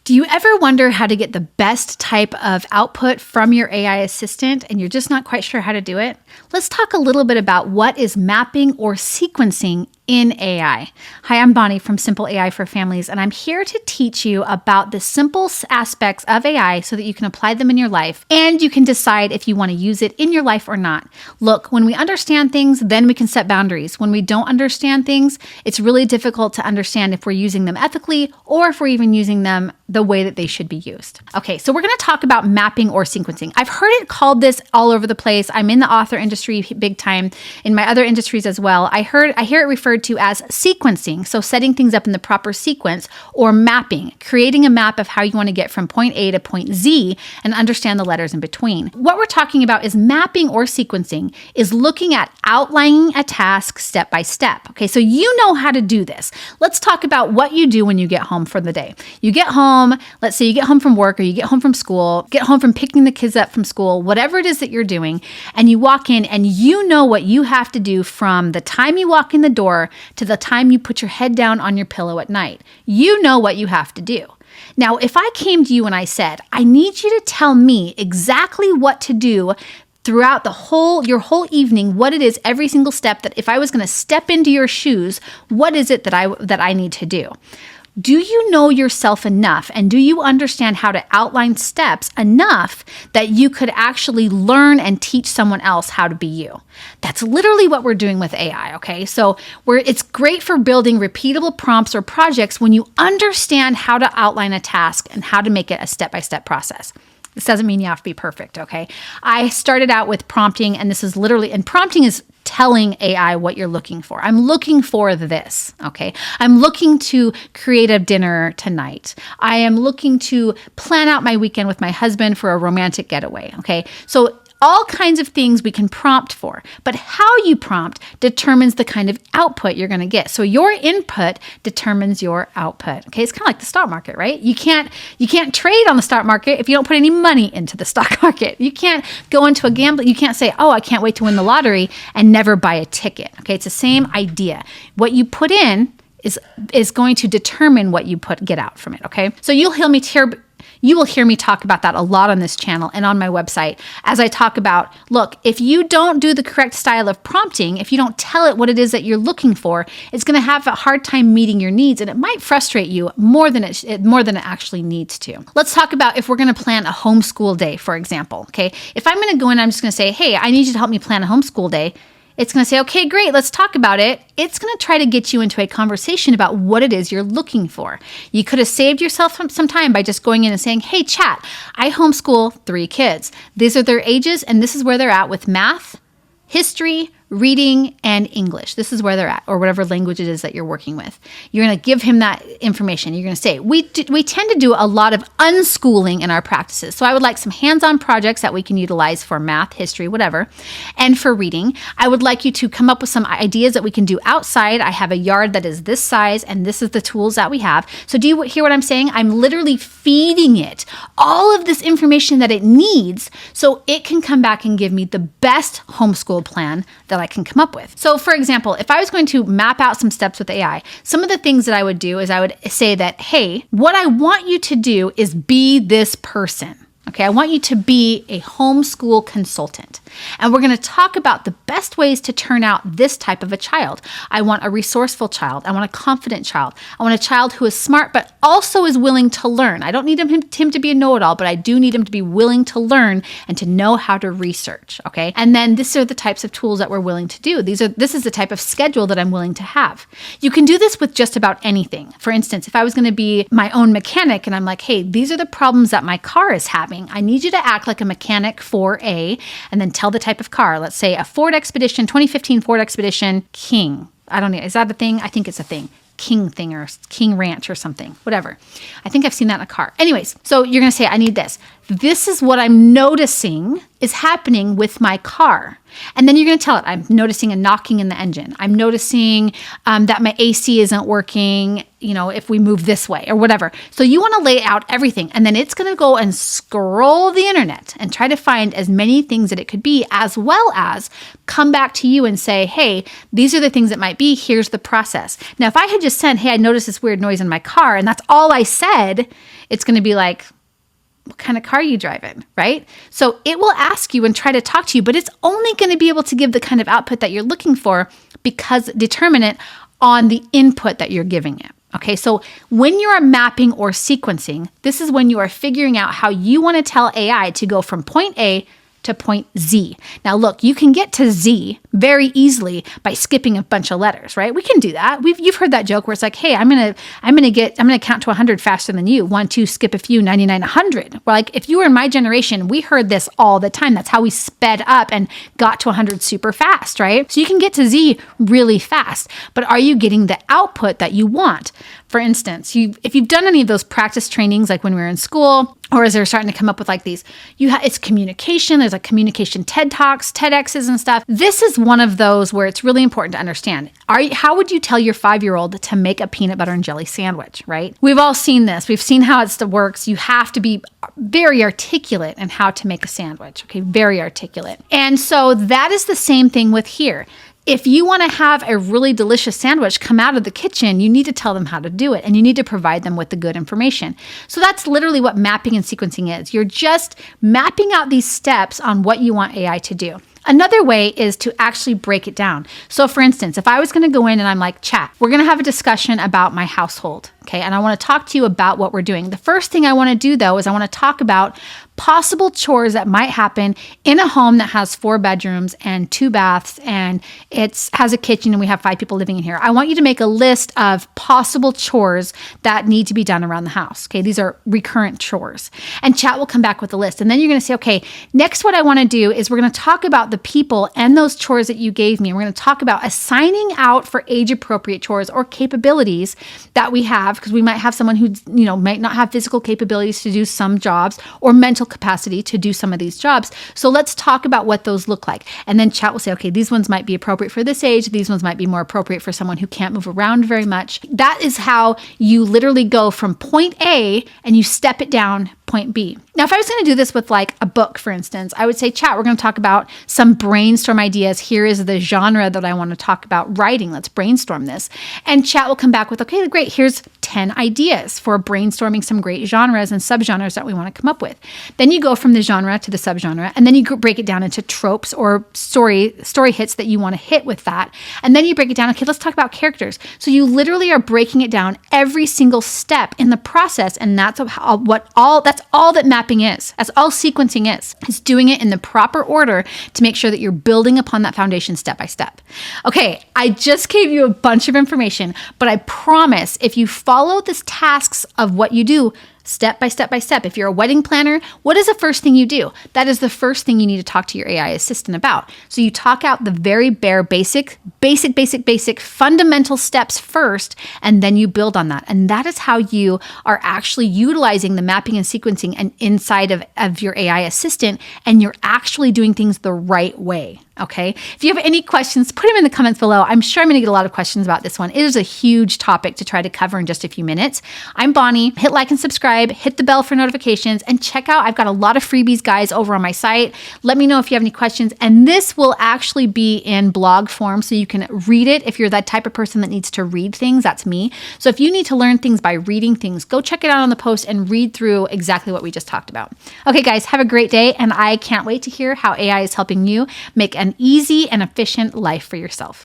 Do you ever wonder how to get the best type of output from your AI assistant and you're just not quite sure how to do it? Let's talk a little bit about what is mapping or sequencing in AI. Hi, I'm Bonnie from Simple AI for Families, and I'm here to teach you about the simple aspects of AI so that you can apply them in your life and you can decide if you want to use it in your life or not. Look, when we understand things, then we can set boundaries. When we don't understand things, it's really difficult to understand if we're using them ethically or if we're even using them the way that they should be used. Okay, so we're going to talk about mapping or sequencing. I've heard it called this all over the place. I'm in the author industry big time, in my other industries as well. I hear it referred to as sequencing, so setting things up in the proper sequence, or mapping, creating a map of how you want to get from point A to point Z and understand the letters in between. What we're talking about is mapping or sequencing is looking at outlining a task step by step. Okay, so you know how to do this. Let's talk about what you do when you get home for the day. You get home, let's say you get home from work or you get home from school, get home from picking the kids up from school, whatever it is that you're doing, and you walk in and you know what you have to do from the time you walk in the door to the time you put your head down on your pillow at night. You know what you have to do. Now, if I came to you and I said, I need you to tell me exactly what to do throughout your whole evening, what it is, every single step, that if I was going to step into your shoes, what is it that I need to do? Do you know yourself enough, and do you understand how to outline steps enough that you could actually learn and teach someone else how to be you? That's literally what we're doing with AI, okay? So it's great for building repeatable prompts or projects when you understand how to outline a task and how to make it a step-by-step process. This doesn't mean you have to be perfect, okay? I started out with prompting, and prompting is telling AI what you're looking for. I'm looking for this, okay? I'm looking to create a dinner tonight. I am looking to plan out my weekend with my husband for a romantic getaway, okay? So all kinds of things we can prompt for, but how you prompt determines the kind of output you're going to get. So your input determines your output. Okay, it's kind of like the stock market, right? You can't trade on the stock market if you don't put any money into the stock market. You can't go into a gamble. You can't say, "Oh, I can't wait to win the lottery," and never buy a ticket. Okay, it's the same idea. What you put in is going to determine what you get out from it. Okay, so you will hear me talk about that a lot on this channel and on my website as I talk about, look, if you don't do the correct style of prompting, if you don't tell it what it is that you're looking for, it's going to have a hard time meeting your needs, and it might frustrate you more than it actually needs to. Let's talk about if we're going to plan a homeschool day, for example. Okay, if I'm going to go in, I'm just going to say, hey, I need you to help me plan a homeschool day. It's going to say, okay, great, let's talk about it. It's going to try to get you into a conversation about what it is you're looking for. You could have saved yourself some time by just going in and saying, hey, chat, I homeschool 3 kids. These are their ages, and this is where they're at with math, history, reading, and English. This is where they're at, or whatever language it is that you're working with. You're going to give him that information. You're going to say, we tend to do a lot of unschooling in our practices. So I would like some hands-on projects that we can utilize for math, history, whatever. And for reading, I would like you to come up with some ideas that we can do outside. I have a yard that is this size, and this is the tools that we have. So do you hear what I'm saying? I'm literally feeding it all of this information that it needs so it can come back and give me the best homeschool plan that I can come up with. So for example, if I was going to map out some steps with AI, some of the things that I would do is I would say that, hey, what I want you to do is be this person. Okay, I want you to be a homeschool consultant. And we're going to talk about the best ways to turn out this type of a child. I want a resourceful child. I want a confident child. I want a child who is smart, but also is willing to learn. I don't need him to be a know-it-all, but I do need him to be willing to learn and to know how to research. Okay, and then these are the types of tools that we're willing to do. This is the type of schedule that I'm willing to have. You can do this with just about anything. For instance, if I was going to be my own mechanic and I'm like, hey, these are the problems that my car is having. I need you to act like a mechanic for and then tell the type of car. Let's say a Ford Expedition, 2015 Ford Expedition King. I don't know. Is that a thing? I think it's a thing. King thing or King Ranch or something, whatever. I think I've seen that in a car. Anyways, so you're going to say, I need this. this is what I'm noticing is happening with my car. And then you're going to tell it, I'm noticing a knocking in the engine. I'm noticing that my AC isn't working, if we move this way or whatever. So you want to lay out everything. And then it's going to go and scroll the internet and try to find as many things that it could be, as well as come back to you and say, hey, these are the things it might be. Here's the process. Now, if I had just said, hey, I noticed this weird noise in my car, and that's all I said, it's going to be like, what kind of car are you driving, right? So it will ask you and try to talk to you, but it's only going to be able to give the kind of output that you're looking for because determinant on the input that you're giving it. Okay, so when you are mapping or sequencing, this is when you are figuring out how you want to tell AI to go from point A to point Z. Now look, you can get to Z very easily by skipping a bunch of letters, right? We can do that. You've heard that joke where it's like, hey, I'm gonna count to 100 faster than you. 1, 2, skip a few, 99, 100. Well, like if you were in my generation, we heard this all the time. That's how we sped up and got to 100 super fast, right? So you can get to Z really fast, but are you getting the output that you want? For instance, if you've done any of those practice trainings, like when we were in school, or as they're starting to come up with like these, it's communication. There's like communication TED Talks, TEDx's and stuff. This is one of those where it's really important to understand. How would you tell your 5-year-old to make a peanut butter and jelly sandwich, right? We've all seen this. We've seen how it works. You have to be very articulate in how to make a sandwich, okay? Very articulate. And so that is the same thing with here. If you want to have a really delicious sandwich come out of the kitchen, you need to tell them how to do it, and you need to provide them with the good information. So that's literally what mapping and sequencing is. You're just mapping out these steps on what you want AI to do. Another way is to actually break it down. So for instance, if I was going to go in and I'm like, chat, we're going to have a discussion about my household, okay? And I want to talk to you about what we're doing. The first thing I want to do though is I want to talk about possible chores that might happen in a home that has 4 bedrooms and 2 baths and it has a kitchen and we have 5 people living in here. I want you to make a list of possible chores that need to be done around the house. Okay, these are recurrent chores. And chat will come back with a list. And then you're going to say, okay, next what I want to do is we're going to talk about the people and those chores that you gave me. We're going to talk about assigning out for age-appropriate chores or capabilities that we have, because we might have someone who might not have physical capabilities to do some jobs or mental capacity to do some of these jobs. So let's talk about what those look like. And then chat will say, okay, these ones might be appropriate for this age. These ones might be more appropriate for someone who can't move around very much. That is how you literally go from point A and you step it down point B. Now, if I was going to do this with like a book, for instance, I would say, chat, we're going to talk about some brainstorm ideas. Here is the genre that I want to talk about writing. Let's brainstorm this. And chat will come back with, okay, great. Here's 10 ideas for brainstorming some great genres and subgenres that we want to come up with. Then you go from the genre to the subgenre, and then you break it down into tropes or story hits that you want to hit with that. And then you break it down. Okay, let's talk about characters. So you literally are breaking it down every single step in the process. And that's all that mapping is. That's all sequencing is doing it in the proper order to make sure that you're building upon that foundation step by step. Okay, I just gave you a bunch of information, but I promise if you follow the tasks of what you do step by step by step. If you're a wedding planner, what is the first thing you do? That is the first thing you need to talk to your AI assistant about. So you talk out the very bare basic fundamental steps first, and then you build on that. And that is how you are actually utilizing the mapping and sequencing and inside of your AI assistant, and you're actually doing things the right way. Okay. If you have any questions, put them in the comments below. I'm sure I'm going to get a lot of questions about this one. It is a huge topic to try to cover in just a few minutes. I'm Bonnie. Hit like and subscribe, hit the bell for notifications, and check out, I've got a lot of freebies, guys, over on my site. Let me know if you have any questions. And this will actually be in blog form so you can read it. If you're that type of person that needs to read things, that's me. So if you need to learn things by reading things, go check it out on the post and read through exactly what we just talked about. Okay, guys, have a great day. And I can't wait to hear how AI is helping you make an easy and efficient life for yourself.